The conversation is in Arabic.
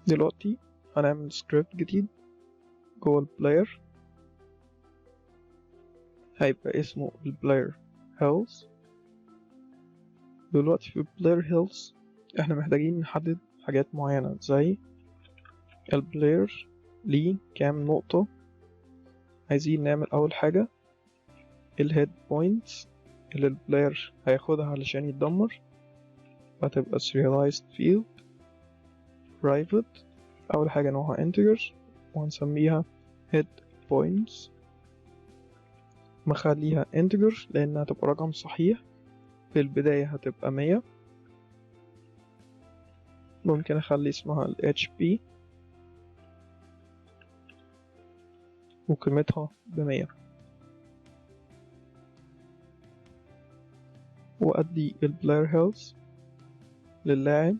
دلوقتي هنعمل سكريبت جديد جوه البلاير، هيبقى اسمه البلاير هيلث. دلوقتي في البلاير هيلث احنا محتاجين نحدد حاجات معينة، زي البلاير ليه كام نقطة. عايزين نعمل أول حاجة الهيد بوينتس اللي البلاير هياخدها علشان يتدمر، هتبقى serialized field private. أول حاجة نوعها integer وهنسميها head points، مخليها integer لأنها هتبقى رقم صحيح. في البداية هتبقى 100. ممكن أخلي اسمها ال HP وقيمتها ب100، وأدي البلاير هيلث للاعب